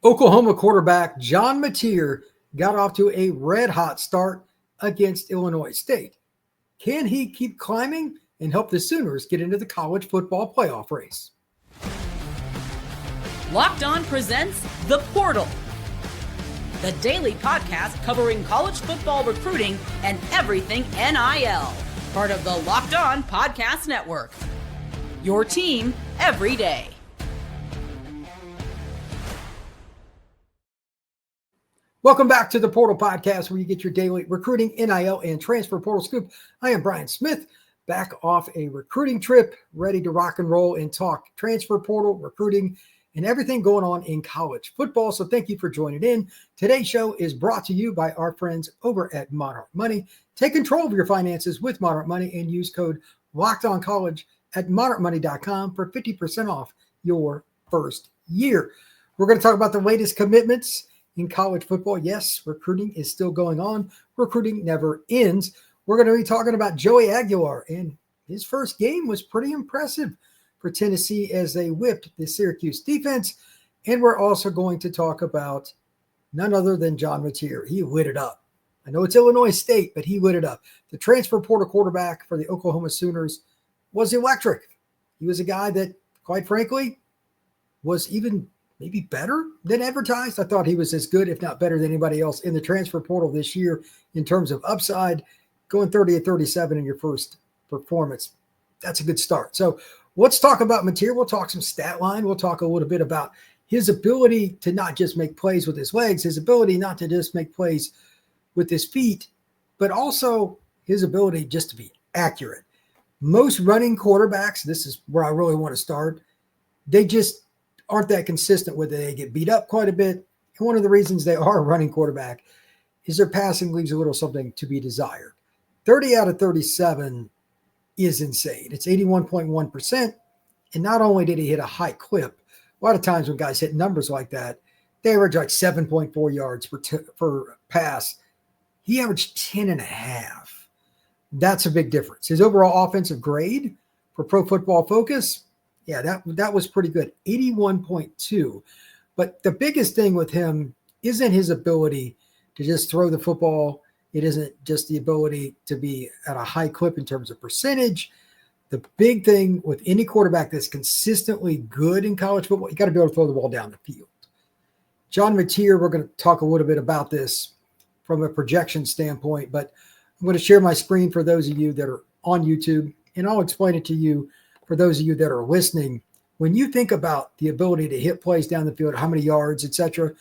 Oklahoma quarterback John Mateer got off to a red-hot start against Illinois State. Can he keep climbing and help the Sooners get into the college football playoff race? Locked On presents The Portal, the daily podcast covering college football recruiting and everything NIL. Part of the Locked On Podcast Network. Your team every day. Welcome back to the Portal Podcast, where you get your daily recruiting, NIL, and transfer portal scoop. I am Brian Smith, back off a recruiting trip, ready to rock and roll and talk transfer portal, recruiting, and everything going on in college football. So thank you for joining in. Today's show is brought to you by our friends over at Monarch Money. Take control of your finances with Monarch Money and use code LOCKEDONCollege at monarchmoney.com for 50% off your first year. We're going to talk about the latest commitments in college football. Yes, recruiting is still going on. Recruiting never ends. We're going to be talking about Joey Aguilar, and his first game was pretty impressive for Tennessee as they whipped the Syracuse defense. And we're also going to talk about none other than John Mateer. He lit it up. I know it's Illinois State, but he lit it up. The transfer portal quarterback for the Oklahoma Sooners was electric. He was a guy that, quite frankly, was even maybe better than advertised. I thought he was as good, if not better, than anybody else in the transfer portal this year in terms of upside. Going 30-37 in your first performance, that's a good start. So let's talk about Mateer. We'll talk some stat line. We'll talk a little bit about his ability to not just make plays with his legs, his ability not to just make plays with his feet, but also his ability just to be accurate. Most running quarterbacks, this is where I really want to start, they just aren't that consistent with it. They get beat up quite a bit. And one of the reasons they are a running quarterback is their passing leaves a little something to be desired. 30 out of 37 is insane. It's 81.1%. And not only did he hit a high clip, a lot of times when guys hit numbers like that, they average like 7.4 yards per pass. He averaged 10.5. That's a big difference. His overall offensive grade for Pro Football Focus, yeah, that was pretty good, 81.2. But the biggest thing with him isn't his ability to just throw the football. It isn't just the ability to be at a high clip in terms of percentage. The big thing with any quarterback that's consistently good in college football, you got to be able to throw the ball down the field. John Mateer, we're going to talk a little bit about this from a projection standpoint, but I'm going to share my screen for those of you that are on YouTube, and I'll explain it to you for those of you that are listening. When you think about the ability to hit plays down the field, how many yards, etc.,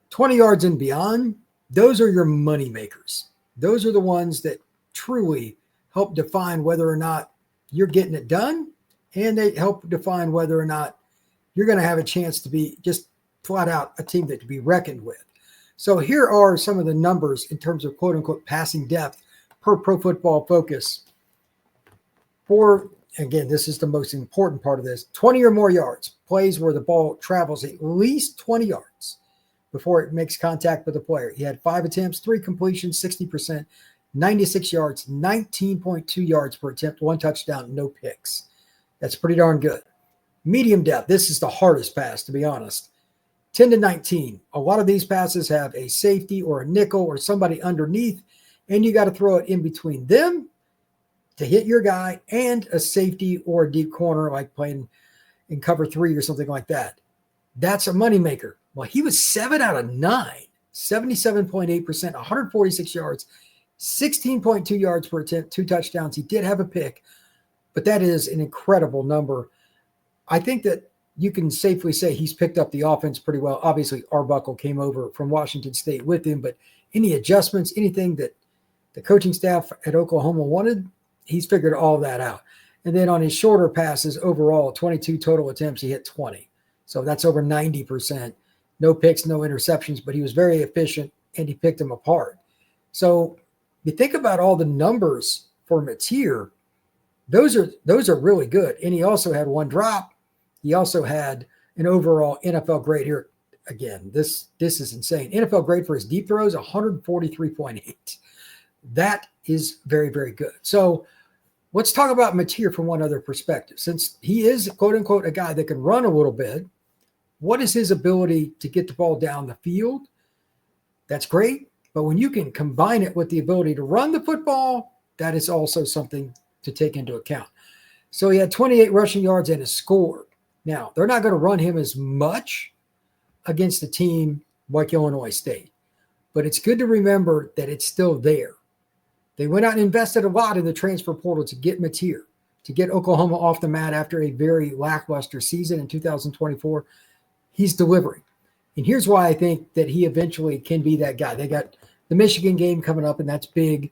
20 yards and beyond, those are your money makers. Those are the ones that truly help define whether or not you're getting it done, and they help define whether or not you're going to have a chance to be just flat out a team that to be reckoned with. So here are some of the numbers in terms of quote unquote passing depth per Pro Football Focus. Again, this is the most important part of this, 20 or more yards, plays where the ball travels at least 20 yards before it makes contact with the player. He had 5 attempts, 3 completions, 60%, 96 yards, 19.2 yards per attempt, 1 touchdown, no picks. That's pretty darn good. Medium depth, this is the hardest pass, to be honest. 10-19. A lot of these passes have a safety or a nickel or somebody underneath, and you got to throw it in between them to hit your guy and a safety or a deep corner, like playing in cover 3 or something like that. That's a moneymaker. Well, he was 7 out of 9, 77.8%, 146 yards, 16.2 yards per attempt, 2 touchdowns. He did have a pick, but that is an incredible number. I think that you can safely say he's picked up the offense pretty well. Obviously, Arbuckle came over from Washington State with him, but any adjustments, anything that the coaching staff at Oklahoma wanted, he's figured all that out. And then on his shorter passes overall, 22 total attempts, he hit 20. So that's over 90%. No picks, no interceptions, but he was very efficient and he picked them apart. So you think about all the numbers for Mateer, those are really good. And he also had 1 drop. He also had an overall NFL grade here. Again, this is insane. NFL grade for his deep throws, 143.8. That is very, very good. So let's talk about Mateer from one other perspective. Since he is, quote unquote, a guy that can run a little bit, What is his ability to get the ball down the field? That's great. But when you can combine it with the ability to run the football, that is also something to take into account. So he had 28 rushing yards and a score. Now, they're not going to run him as much against a team like Illinois State. But it's good to remember that it's still there. They went out and invested a lot in the transfer portal to get Mateer, to get Oklahoma off the mat after a very lackluster season in 2024. He's delivering. And here's why I think that he eventually can be that guy. They got the Michigan game coming up, and that's big.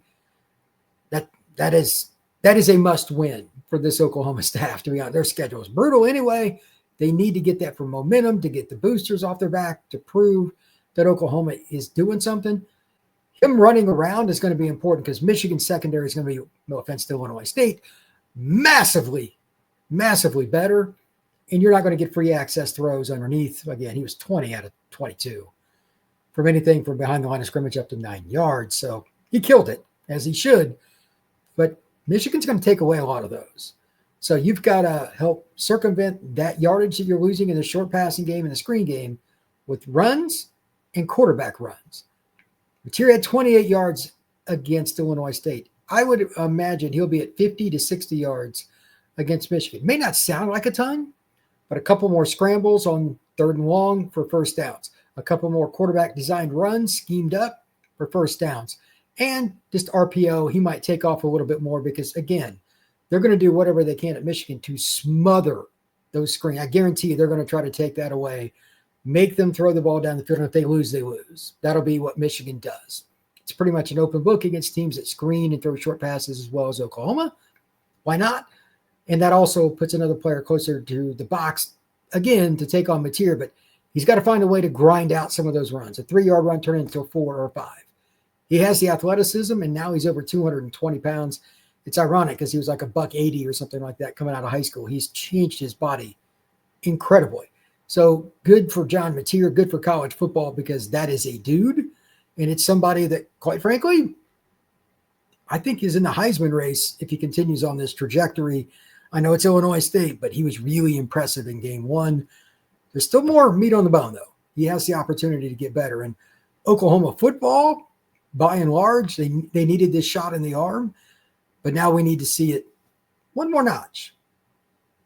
That is a must-win for this Oklahoma staff, to be honest. Their schedule is brutal anyway. They need to get that for momentum, to get the boosters off their back, to prove that Oklahoma is doing something. Him running around is going to be important because Michigan's secondary is going to be, no offense to Illinois State, massively, massively better. And you're not going to get free access throws underneath. Again, he was 20 out of 22 from anything from behind the line of scrimmage up to 9 yards. So he killed it, as he should. But Michigan's going to take away a lot of those. So you've got to help circumvent that yardage that you're losing in the short passing game and the screen game with runs and quarterback runs. Mateer had 28 yards against Illinois State. I would imagine he'll be at 50 to 60 yards against Michigan. May not sound like a ton, but a couple more scrambles on 3rd and long for first downs. A couple more quarterback designed runs schemed up for first downs. And just RPO, he might take off a little bit more because, again, they're going to do whatever they can at Michigan to smother those screens. I guarantee you they're going to try to take that away, make them throw the ball down the field, and if they lose, they lose. That'll be what Michigan does. It's pretty much an open book against teams that screen and throw short passes as well as Oklahoma. Why not? And that also puts another player closer to the box, again, to take on Mateer, but he's got to find a way to grind out some of those runs. A 3-yard run turn into a 4 or 5. He has the athleticism, and now he's over 220 pounds. It's ironic because he was like $180 or something like that coming out of high school. He's changed his body incredibly. So good for John Mateer, good for college football because that is a dude, and it's somebody that, quite frankly, I think is in the Heisman race if he continues on this trajectory. I know it's Illinois State, but he was really impressive in game 1. There's still more meat on the bone, though. He has the opportunity to get better. And Oklahoma football, by and large, they needed this shot in the arm, but now we need to see it one more notch.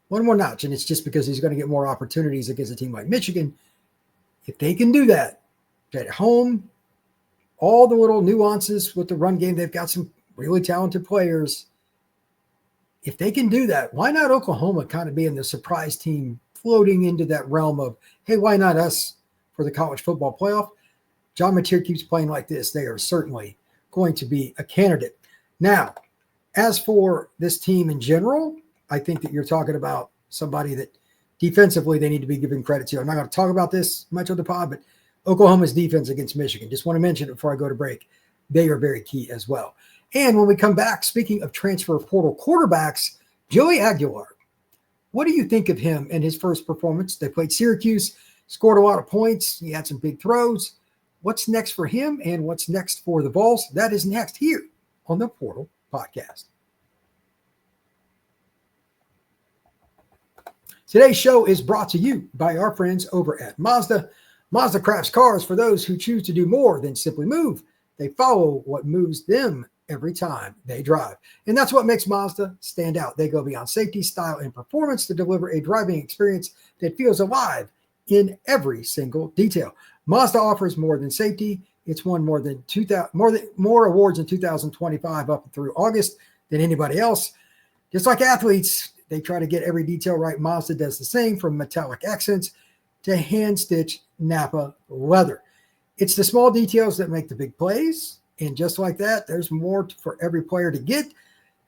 One more notch, and it's just because he's going to get more opportunities against a team like Michigan. If they can do that at home, all the little nuances with the run game, they've got some really talented players. If they can do that, why not Oklahoma kind of being the surprise team floating into that realm of, hey, why not us for the college football playoff? John Mateer keeps playing like this, they are certainly going to be a candidate. Now, as for this team in general, I think that you're talking about somebody that defensively they need to be given credit to. I'm not going to talk about this much on the pod, but Oklahoma's defense against Michigan, just want to mention it before I go to break. They are very key as well. And when we come back, speaking of transfer portal quarterbacks, Joey Aguilar. What do you think of him and his first performance? They played Syracuse, scored a lot of points. He had some big throws. What's next for him and what's next for the Vols? That is next here on the Portal Podcast. Today's show is brought to you by our friends over at Mazda. Mazda crafts cars for those who choose to do more than simply move. They follow what moves them every time they drive. And that's what makes Mazda stand out. They go beyond safety, style, and performance to deliver a driving experience that feels alive in every single detail. Mazda offers more than safety. It's won more awards in 2025 up through August than anybody else. Just like athletes, they try to get every detail right. Mazda does the same, from metallic accents to hand-stitched Napa leather. It's the small details that make the big plays. And just like that, there's more for every player to get.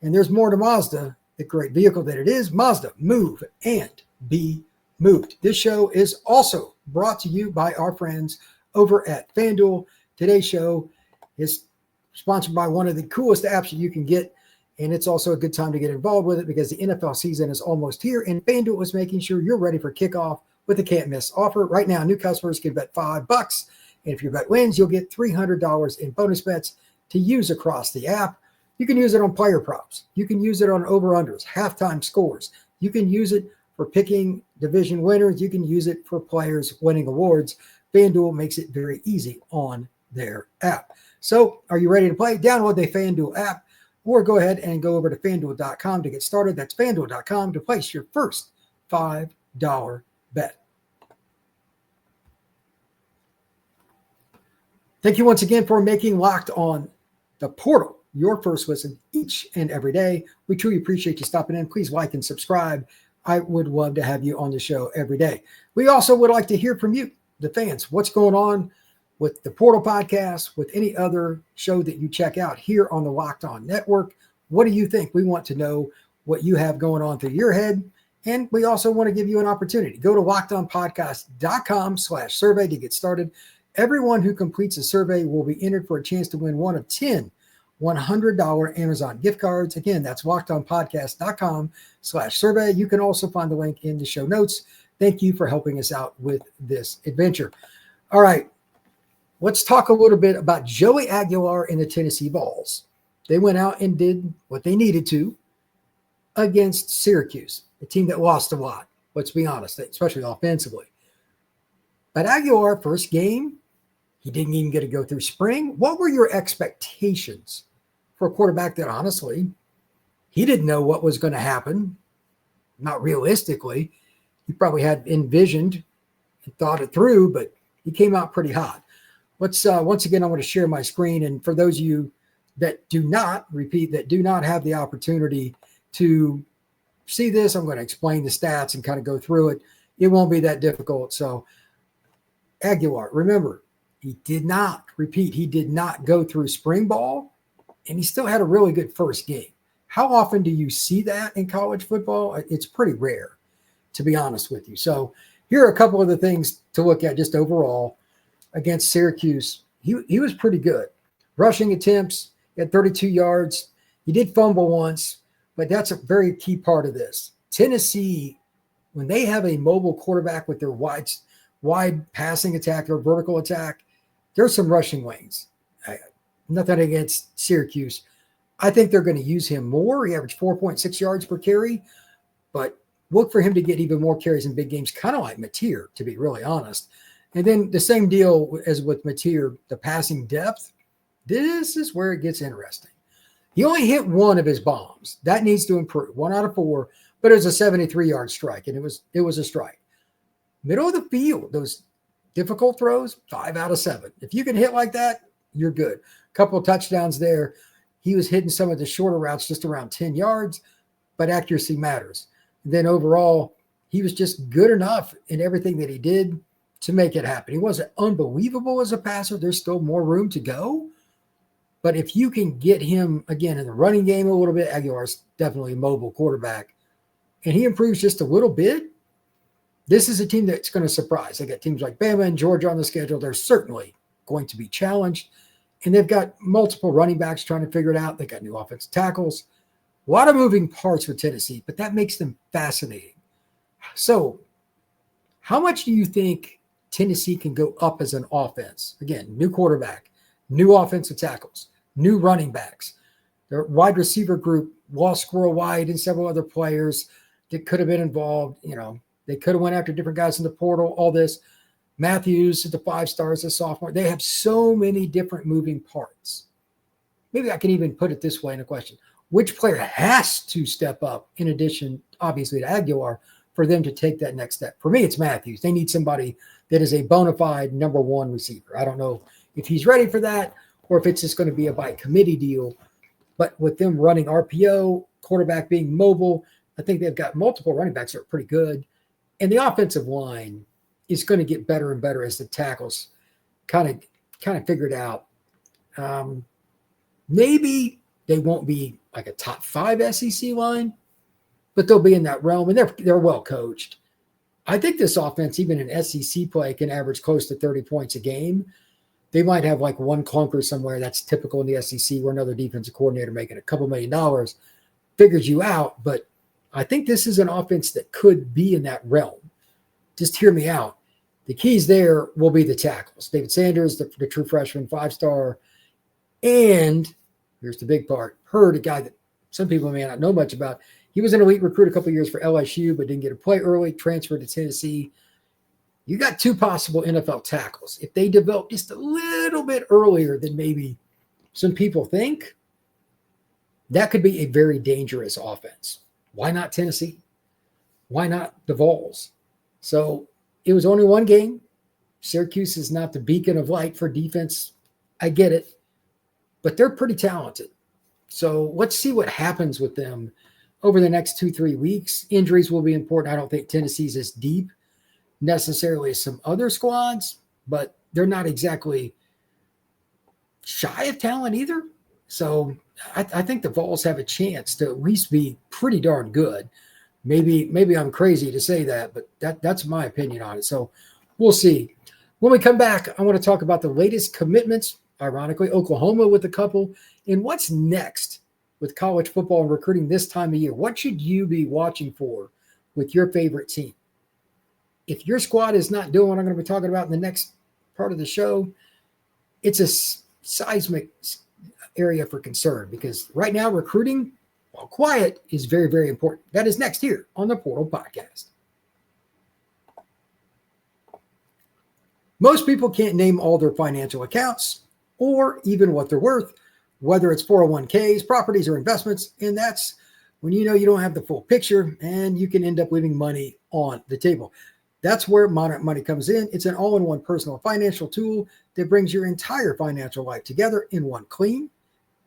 And there's more to Mazda, the great vehicle that it is. Mazda, move and be moved. This show is also brought to you by our friends over at FanDuel. Today's show is sponsored by one of the coolest apps that you can get. And it's also a good time to get involved with it because the NFL season is almost here. And FanDuel is making sure you're ready for kickoff with a can't-miss offer. Right now, new customers can bet $5. And if your bet wins, you'll get $300 in bonus bets to use across the app. You can use it on player props. You can use it on over-unders, halftime scores. You can use it for picking division winners. You can use it for players winning awards. FanDuel makes it very easy on their app. So are you ready to play? Download the FanDuel app or go ahead and go over to FanDuel.com to get started. That's FanDuel.com to place your first $5 bet. Thank you once again for making Locked On the Portal your first listen each and every day. We truly appreciate you stopping in. Please like and subscribe. I would love to have you on the show every day. We also would like to hear from you, the fans. What's going on with the Portal podcast, with any other show that you check out here on the Locked On Network? What do you think? We want to know what you have going on through your head. And we also want to give you an opportunity. Go to lockedonpodcast.com/survey to get started. Everyone who completes a survey will be entered for a chance to win one of 10 $100 Amazon gift cards. Again, that's lockedonpodcast.com/survey. You can also find the link in the show notes. Thank you for helping us out with this adventure. All right, let's talk a little bit about Joey Aguilar and the Tennessee Vols. They went out and did what they needed to against Syracuse, a team that lost a lot, let's be honest, especially offensively. But Aguilar, first game, he didn't even get to go through spring. What were your expectations for a quarterback that, honestly, he didn't know what was going to happen? Not realistically. He probably had envisioned and thought it through, but he came out pretty hot. Let's once again, I want to share my screen. And for those of you that do not have the opportunity to see this, I'm going to explain the stats and kind of go through it. It won't be that difficult. So Aguilar, remember, he did not go through spring ball, and he still had a really good first game. How often do you see that in college football? It's pretty rare, to be honest with you. So here are a couple of the things to look at just overall against Syracuse. He was pretty good. Rushing attempts, he had 32 yards. He did fumble once, but that's a very key part of this. Tennessee, when they have a mobile quarterback with their wide passing attack or vertical attack, there's some rushing lanes. Nothing against Syracuse. I think they're going to use him more. He averaged 4.6 yards per carry, but look for him to get even more carries in big games, kind of like Mateer, to be really honest. And then the same deal as with Mateer, the passing depth. This is where it gets interesting. He only hit one of his bombs. That needs to improve. 1 out of 4, but it was a 73-yard strike, and it was a strike. Middle of the field, those difficult throws, 5 out of 7. If you can hit like that, you're good. A couple of touchdowns there. He was hitting some of the shorter routes just around 10 yards, but accuracy matters. And then overall, he was just good enough in everything that he did to make it happen. He wasn't unbelievable as a passer. There's still more room to go. But if you can get him, again, in the running game a little bit, Aguilar's definitely a mobile quarterback, and he improves just a little bit, this is a team that's going to surprise. They got teams like Bama and Georgia on the schedule. They're certainly going to be challenged. And they've got multiple running backs trying to figure it out. They got new offensive tackles. A lot of moving parts with Tennessee, but that makes them fascinating. So how much do you think Tennessee can go up as an offense? Again, new quarterback, new offensive tackles, new running backs. Their wide receiver group lost Squirrel White and several other players that could have been involved. They could have went after different guys in the portal, all this. Matthews at the 5 stars, a sophomore. They have so many different moving parts. Maybe I can even put it this way in a question. Which player has to step up in addition, obviously, to Aguilar for them to take that next step? For me, it's Matthews. They need somebody that is a bona fide number 1 receiver. I don't know if he's ready for that or if it's just going to be a by committee deal. But with them running RPO, quarterback being mobile, I think they've got multiple running backs that are pretty good. And the offensive line is going to get better and better as the tackles kind of figured out. Maybe they won't be like a top 5 SEC line, but they'll be in that realm, and they're well coached. I think this offense, even in SEC play, can average close to 30 points a game. They might have like one clunker somewhere. That's typical in the SEC, where another defensive coordinator making a couple $1 million figures you out. But I think this is an offense that could be in that realm. Just hear me out. The keys there will be the tackles. David Sanders, the true freshman 5-star. And here's the big part. Hurd, a guy that some people may not know much about. He was an elite recruit a couple of years for LSU, but didn't get to play early, transferred to Tennessee. You got two possible NFL tackles. If they develop just a little bit earlier than maybe some people think, that could be a very dangerous offense. Why not Tennessee? Why not the Vols? So it was only one game. Syracuse is not the beacon of light for defense. I get it, but they're pretty talented. So let's see what happens with them over the next 2-3 weeks. Injuries will be important. I don't think Tennessee's as deep necessarily as some other squads, but they're not exactly shy of talent either. So I think the Vols have a chance to at least be pretty darn good. Maybe I'm crazy to say that, but that's my opinion on it. So we'll see. When we come back, I want to talk about the latest commitments, ironically, Oklahoma with a couple, and what's next with college football and recruiting this time of year. What should you be watching for with your favorite team? If your squad is not doing what I'm going to be talking about in the next part of the show, it's a seismic area for concern, because right now recruiting, while quiet, is very, very important. That is next here on the Portal Podcast. Most people can't name all their financial accounts or even what they're worth, whether it's 401ks, properties, or investments. And that's when you know you don't have the full picture and you can end up leaving money on the table. That's where Monarch Money comes in. It's an all-in-one personal financial tool that brings your entire financial life together in one clean,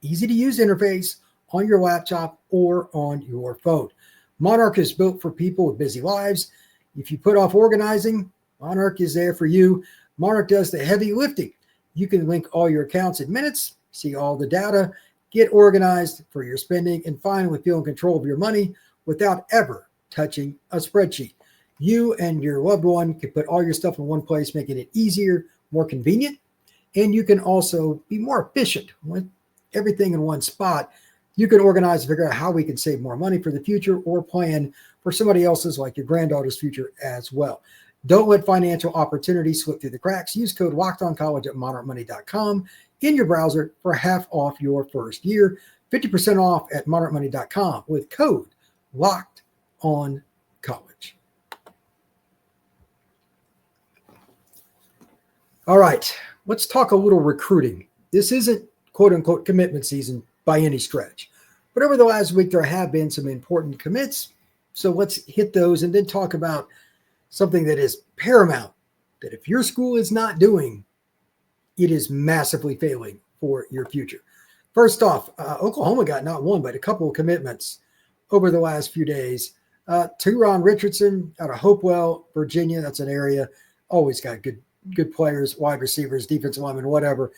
easy-to-use interface on your laptop or on your phone. Monarch is built for people with busy lives. If you put off organizing, Monarch is there for you. Monarch does the heavy lifting. You can link all your accounts in minutes, see all the data, get organized for your spending, and finally feel in control of your money without ever touching a spreadsheet. You and your loved one can put all your stuff in one place, making it easier, more convenient, and you can also be more efficient with everything in one spot. You can organize and figure out how we can save more money for the future or plan for somebody else's, like your granddaughter's future as well. Don't let financial opportunities slip through the cracks. Use code LOCKEDONCollege at monarchmoney.com in your browser for half off your first year, 50% off at monarchmoney.com with code LOCKEDONCollege. All right, let's talk a little recruiting. This isn't quote-unquote commitment season by any stretch, but over the last week there have been some important commits, so let's hit those and then talk about something that is paramount, that if your school is not doing, it is massively failing for your future. First off, Oklahoma got not one, but a couple of commitments over the last few days. Teron Richardson out of Hopewell, Virginia. That's an area, always got good players, wide receivers, defensive linemen, whatever.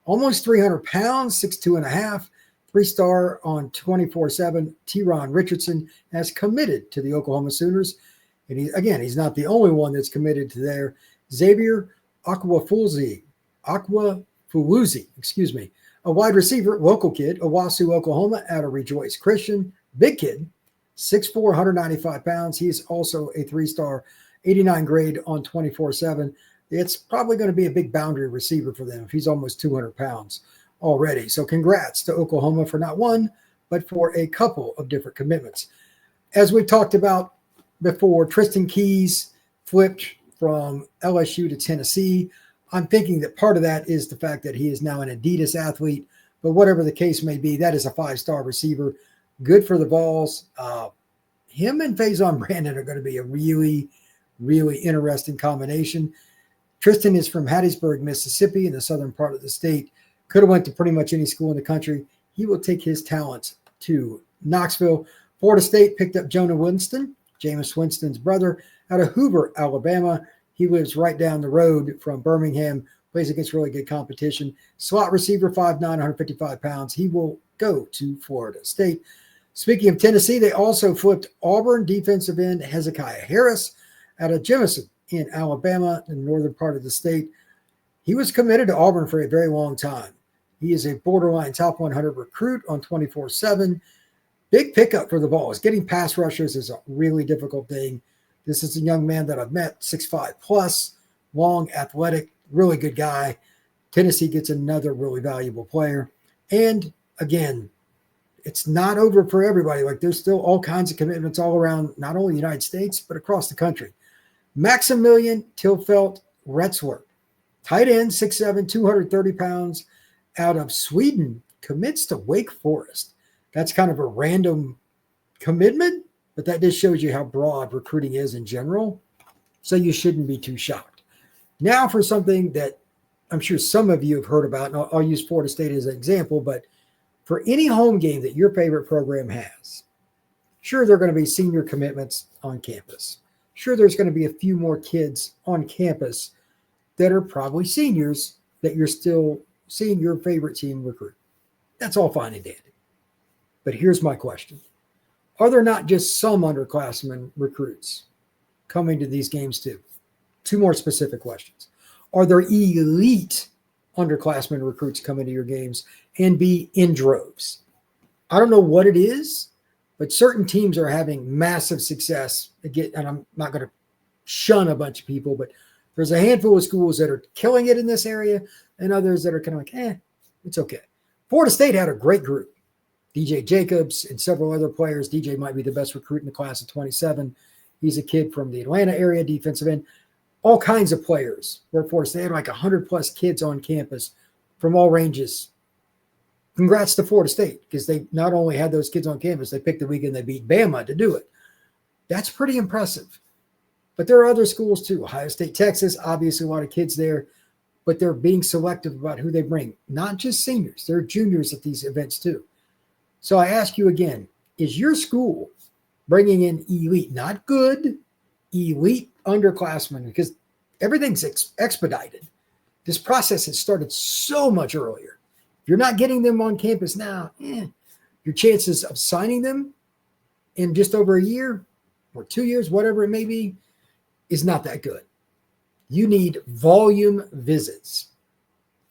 Almost 300 pounds, 6'2.5", 3-star on 24/7. Teron Richardson has committed to the Oklahoma Sooners. And he's not the only one that's committed to there. Xavier Aquafuluzi, a wide receiver, local kid, Owasso, Oklahoma, out of Rejoice Christian. Big kid, 6'4", 195 pounds. He is also a 3-star, 89 grade on 24/7. It's probably going to be a big boundary receiver for them if he's almost 200 pounds already. So congrats to Oklahoma for not one, but for a couple of different commitments. As we've talked about before, Tristan Keys flipped from LSU to Tennessee. I'm thinking that part of that is the fact that he is now an Adidas athlete, but whatever the case may be, that is a 5-star receiver. Good for the Vols. Him and Faison Brandon are going to be a really, really interesting combination. Tristan is from Hattiesburg, Mississippi, in the southern part of the state. Could have went to pretty much any school in the country. He will take his talents to Knoxville. Florida State picked up Jonah Winston, Jameis Winston's brother, out of Hoover, Alabama. He lives right down the road from Birmingham, plays against really good competition. Slot receiver, 5'9", 155 pounds. He will go to Florida State. Speaking of Tennessee, they also flipped Auburn defensive end Hezekiah Harris out of Jemison in Alabama, in the northern part of the state. He was committed to Auburn for a very long time. He is a borderline top 100 recruit on 24/7. Big pickup for the Vols. Getting pass rushers is a really difficult thing. This is a young man that I've met, 6'5 plus, long, athletic, really good guy. Tennessee gets another really valuable player. And again, it's not over for everybody. Like there's still all kinds of commitments all around, not only the United States, but across the country. Maximilian Tilfelt Retzwer, tight end, 6'7", 230 pounds, out of Sweden, commits to Wake Forest. That's kind of a random commitment, but that just shows you how broad recruiting is in general. So you shouldn't be too shocked. Now for something that I'm sure some of you have heard about, and I'll use Florida State as an example, but for any home game that your favorite program has, sure, there are going to be senior commitments on campus. Sure, there's going to be a few more kids on campus that are probably seniors that you're still seeing your favorite team recruit. That's all fine and dandy. But here's my question. Are there not just some underclassmen recruits coming to these games too? Two more specific questions. Are there elite underclassmen recruits coming to your games, and be in droves? I don't know what it is, but certain teams are having massive success. Again, and I'm not going to shun a bunch of people, but there's a handful of schools that are killing it in this area and others that are kind of like, it's okay. Florida State had a great group. DJ Jacobs and several other players. DJ might be the best recruit in the class of 27. He's a kid from the Atlanta area, defensive end. All kinds of players were at Florida State. They had like 100+ kids on campus from all ranges. Congrats to Florida State, because they not only had those kids on campus, they picked the weekend they beat Bama to do it. That's pretty impressive. But there are other schools too. Ohio State, Texas, obviously a lot of kids there, but they're being selective about who they bring. Not just seniors, there are juniors at these events too. So I ask you again, is your school bringing in elite, not good, elite underclassmen? Because everything's expedited. This process has started so much earlier. If you're not getting them on campus now, your chances of signing them in just over a year or 2 years, whatever it may be, is not that good. You need volume visits.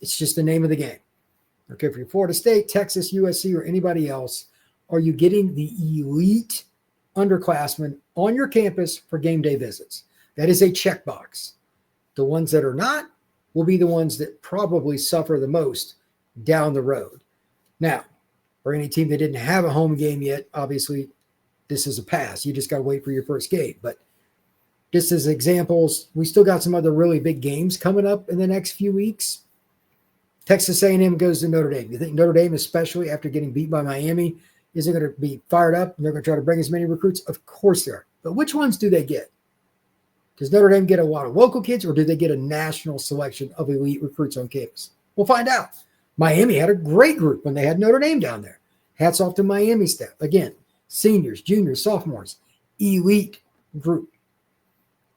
It's just the name of the game. Okay, if you're Florida State, Texas, USC, or anybody else, are you getting the elite underclassmen on your campus for game day visits? That is a checkbox. The ones that are not will be the ones that probably suffer the most down the road. Now, for any team that didn't have a home game yet, obviously this is a pass. You just got to wait for your first game. But just as examples, we still got some other really big games coming up in the next few weeks. Texas A&M goes to Notre Dame. You think Notre Dame, especially after getting beat by Miami, isn't going to be fired up and they're going to try to bring as many recruits? Of course they are. But which ones do they get? Does Notre Dame get a lot of local kids, or do they get a national selection of elite recruits on campus? We'll find out. Miami had a great group when they had Notre Dame down there. Hats off to Miami staff. Again, seniors, juniors, sophomores, elite group.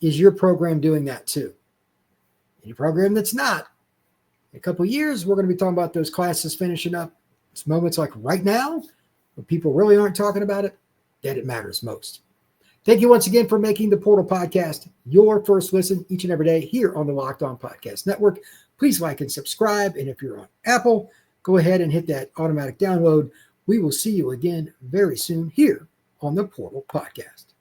Is your program doing that too? Any program that's not, in a couple of years, we're going to be talking about those classes finishing up. It's moments like right now, when people really aren't talking about it, that it matters most. Thank you once again for making the Portal Podcast your first listen each and every day here on the Locked On Podcast Network. Please like and subscribe. And if you're on Apple, go ahead and hit that automatic download. We will see you again very soon here on the Portal Podcast.